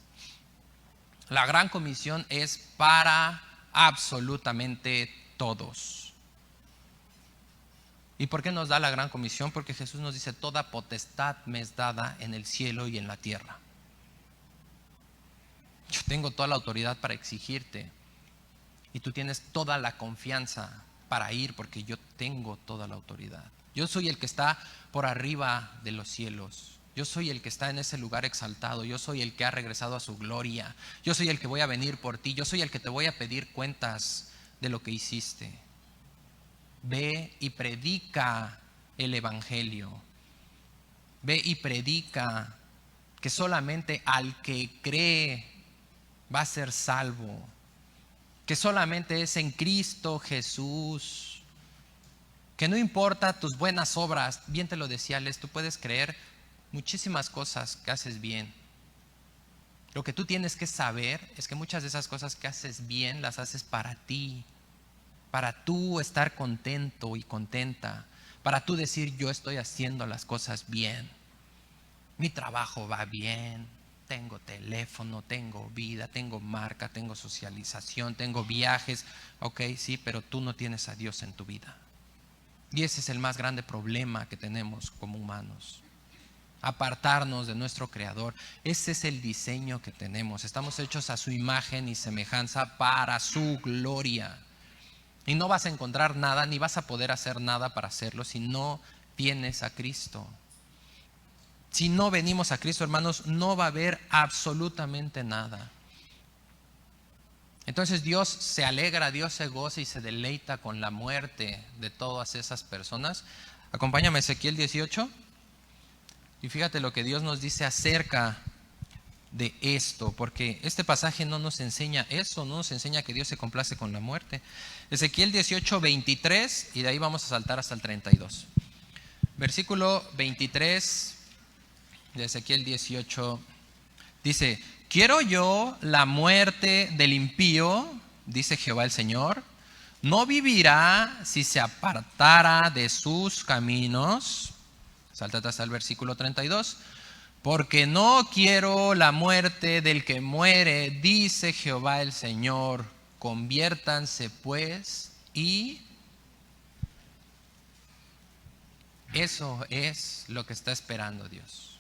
La gran comisión es para absolutamente todos. ¿Y por qué nos da la gran comisión? Porque Jesús nos dice: toda potestad me es dada en el cielo y en la tierra. Yo tengo toda la autoridad para exigirte y tú tienes toda la confianza para ir porque yo tengo toda la autoridad. Yo soy el que está por arriba de los cielos. Yo soy el que está en ese lugar exaltado. Yo soy el que ha regresado a su gloria. Yo soy el que voy a venir por ti. Yo soy el que te voy a pedir cuentas de lo que hiciste. Ve y predica el evangelio. Ve y predica que solamente al que cree va a ser salvo. Que solamente es en Cristo Jesús. Que no importa tus buenas obras. Bien te lo decía Les, tú puedes creer muchísimas cosas que haces bien. Lo que tú tienes que saber es que muchas de esas cosas que haces bien las haces para ti. Para tú estar contento y contenta. Para tú decir, yo estoy haciendo las cosas bien. Mi trabajo va bien. Tengo teléfono, tengo vida, tengo marca, tengo socialización, tengo viajes. Ok, sí, pero tú no tienes a Dios en tu vida. Y ese es el más grande problema que tenemos como humanos. Apartarnos de nuestro Creador. Ese es el diseño que tenemos. Estamos hechos a su imagen y semejanza para su gloria. Y no vas a encontrar nada, ni vas a poder hacer nada para hacerlo si no tienes a Cristo. Si no venimos a Cristo, hermanos, no va a haber absolutamente nada. Entonces Dios se alegra, Dios se goza y se deleita con la muerte de todas esas personas. Acompáñame a Ezequiel 18 y fíjate lo que Dios nos dice acerca de esto, porque este pasaje no nos enseña eso, no nos enseña que Dios se complace con la muerte. Ezequiel 18, 23 y de ahí vamos a saltar hasta el 32. Versículo 23 de Ezequiel 18 dice: ¿quiero yo la muerte del impío? Dice Jehová el Señor. No vivirá si se apartara de sus caminos. Sáltate hasta el versículo 32. Porque no quiero la muerte del que muere, dice Jehová el Señor. Conviértanse pues y eso es lo que está esperando Dios.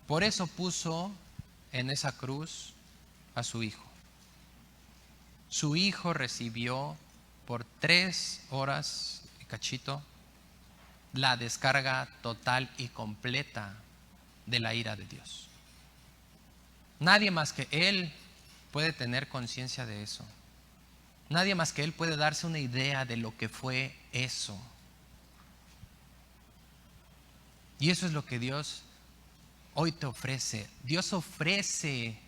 Por eso puso en esa cruz a su Hijo. Su Hijo recibió por 3 horas y cachito la descarga total y completa de la ira de Dios. Nadie más que Él puede tener conciencia de eso. Nadie más que Él puede darse una idea de lo que fue eso. Y eso es lo que Dios hoy te ofrece. Dios ofrece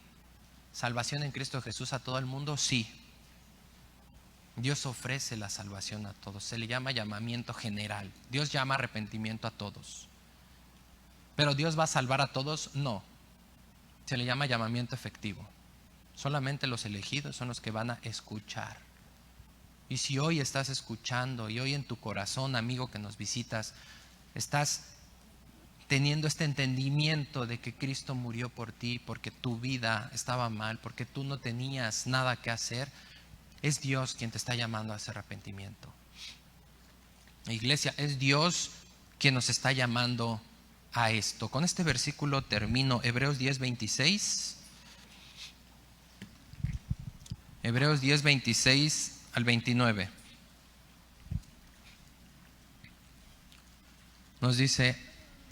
salvación en Cristo Jesús a todo el mundo, sí. Dios ofrece la salvación a todos. Se le llama llamamiento general. Dios llama arrepentimiento a todos. ¿Pero Dios va a salvar a todos? No. Se le llama llamamiento efectivo. Solamente los elegidos son los que van a escuchar. Y si hoy estás escuchando y hoy en tu corazón, amigo que nos visitas, estás teniendo este entendimiento de que Cristo murió por ti porque tu vida estaba mal, porque tú no tenías nada que hacer, es Dios quien te está llamando a ese arrepentimiento. Iglesia, es Dios quien nos está llamando a esto. Con este versículo termino. Hebreos 10, 26. Hebreos 10, 26 al 29. Nos dice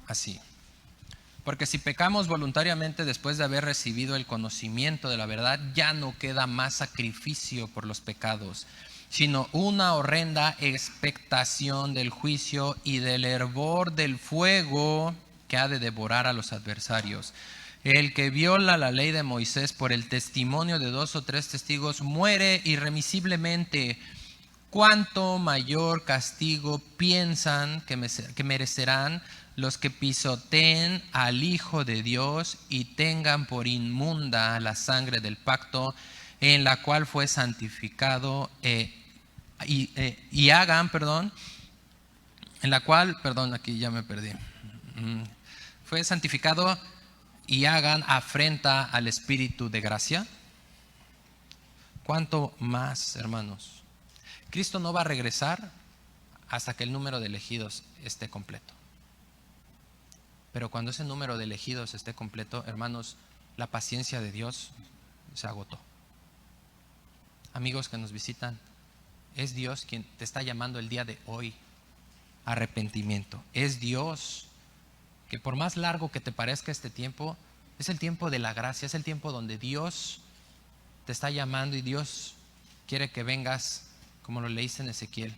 así: porque si pecamos voluntariamente después de haber recibido el conocimiento de la verdad, ya no queda más sacrificio por los pecados, sino una horrenda expectación del juicio y del hervor del fuego que ha de devorar a los adversarios. El que viola la ley de Moisés por el testimonio de 2 o 3 testigos muere irremisiblemente. ¿Cuánto mayor castigo piensan que merecerán los que pisoteen al Hijo de Dios y tengan por inmunda la sangre del pacto en la cual fue santificado y hagan, en la cual, aquí ya me perdí, fue santificado y hagan afrenta al Espíritu de gracia? ¿Cuánto más, hermanos? Cristo no va a regresar hasta que el número de elegidos esté completo. Pero cuando ese número de elegidos esté completo, hermanos, la paciencia de Dios se agotó. Amigos que nos visitan, es Dios quien te está llamando el día de hoy a arrepentimiento. Es Dios que, por más largo que te parezca este tiempo, es el tiempo de la gracia, es el tiempo donde Dios te está llamando y Dios quiere que vengas, como lo leíste en Ezequiel,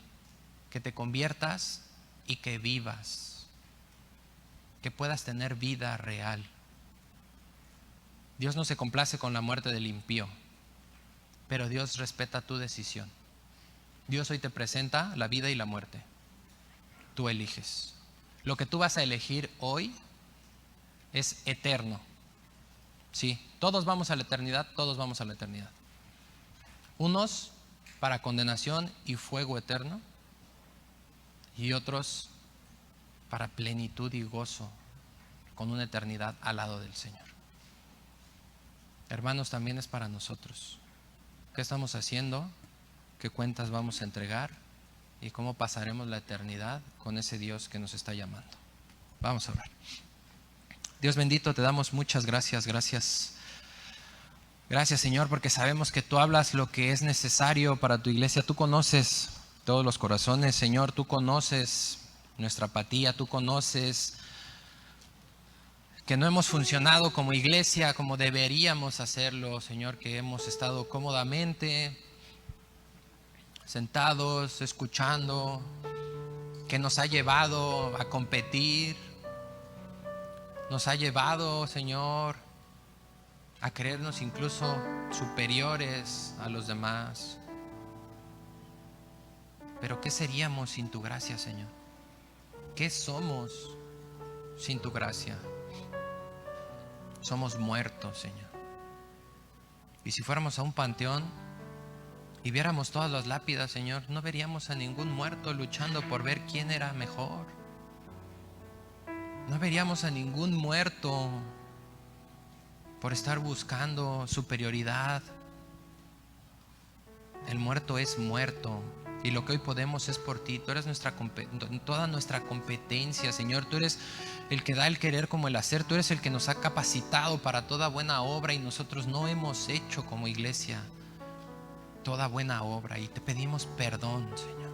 que te conviertas y que vivas, que puedas tener vida real. Dios no se complace con la muerte del impío, pero Dios respeta tu decisión. Dios hoy te presenta la vida y la muerte. Tú eliges. Lo que tú vas a elegir hoy es eterno. Sí, todos vamos a la eternidad, todos vamos a la eternidad. Unos para condenación y fuego eterno, y otros para plenitud y gozo con una eternidad al lado del Señor. Hermanos, también es para nosotros. ¿Qué estamos haciendo? ¿Qué cuentas vamos a entregar? ¿Y cómo pasaremos la eternidad con ese Dios que nos está llamando? Vamos a orar. Dios bendito, te damos muchas gracias. Gracias, Señor, porque sabemos que tú hablas lo que es necesario para tu iglesia. Tú conoces todos los corazones, Señor. Tú conoces nuestra apatía. Tú conoces que no hemos funcionado como iglesia como deberíamos hacerlo, Señor, que hemos estado cómodamente sentados, escuchando, que nos ha llevado a competir, nos ha llevado, Señor, a creernos incluso superiores a los demás. Pero ¿qué seríamos sin tu gracia, Señor? ¿Qué somos sin tu gracia? Somos muertos, Señor. Y si fuéramos a un panteón y viéramos todas las lápidas, Señor, no veríamos a ningún muerto luchando por ver quién era mejor. No veríamos a ningún muerto por estar buscando superioridad. El muerto es muerto. Y lo que hoy podemos es por ti. Tú eres toda nuestra competencia, Señor. Tú eres el que da el querer como el hacer. Tú eres el que nos ha capacitado para toda buena obra, y nosotros no hemos hecho como iglesia toda buena obra. Y te pedimos perdón, Señor.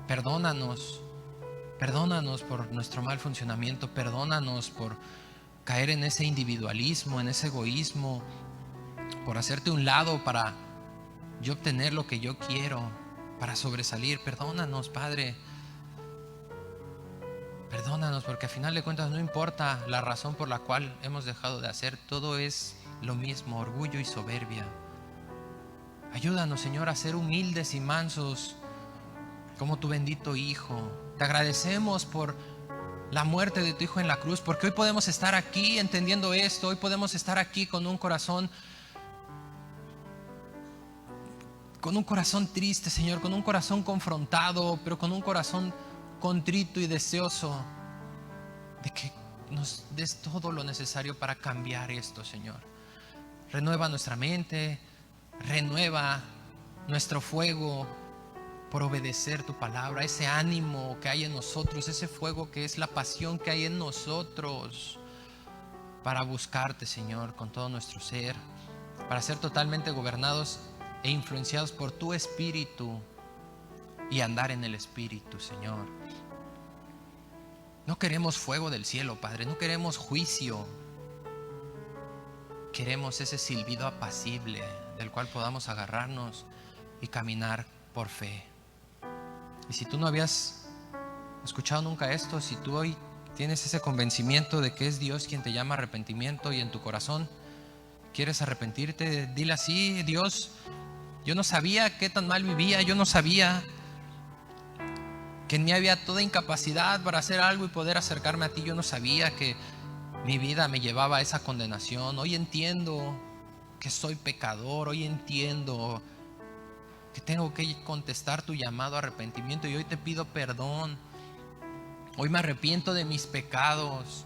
Perdónanos por nuestro mal funcionamiento. Perdónanos por caer en ese individualismo, en ese egoísmo, por hacerte un lado para yo obtener lo que yo quiero, para sobresalir. Perdónanos, Padre. Perdónanos, porque al final de cuentas no importa la razón por la cual hemos dejado de hacer. Todo es lo mismo, orgullo y soberbia. Ayúdanos, Señor, a ser humildes y mansos como tu bendito Hijo. Te agradecemos por la muerte de tu Hijo en la cruz, porque hoy podemos estar aquí entendiendo esto. Hoy podemos estar aquí con un corazón triste, Señor, con un corazón confrontado, pero con un corazón contrito y deseoso de que nos des todo lo necesario para cambiar esto, Señor. Renueva nuestra mente, renueva nuestro fuego por obedecer tu palabra, ese ánimo que hay en nosotros, ese fuego que es la pasión que hay en nosotros para buscarte, Señor, con todo nuestro ser, para ser totalmente gobernados e influenciados por tu Espíritu y andar en el Espíritu, Señor. No queremos fuego del cielo, Padre, no queremos juicio. Queremos ese silbido apacible del cual podamos agarrarnos y caminar por fe. Y si tú no habías escuchado nunca esto, si tú hoy tienes ese convencimiento de que es Dios quien te llama a arrepentimiento, y en tu corazón quieres arrepentirte, dile así: Dios, yo no sabía qué tan mal vivía, yo no sabía que en mí había toda incapacidad para hacer algo y poder acercarme a ti, yo no sabía que mi vida me llevaba a esa condenación. Hoy entiendo que soy pecador, hoy entiendo que tengo que contestar tu llamado a arrepentimiento, y hoy te pido perdón. Hoy me arrepiento de mis pecados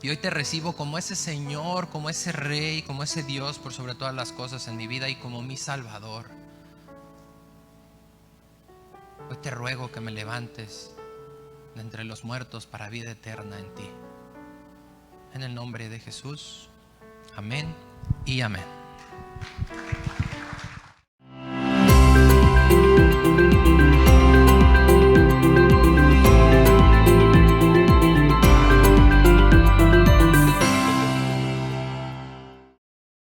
y hoy te recibo como ese Señor, como ese Rey, como ese Dios por sobre todas las cosas en mi vida, y como mi Salvador. Hoy te ruego que me levantes de entre los muertos para vida eterna en ti. En el nombre de Jesús. Amén. y amén.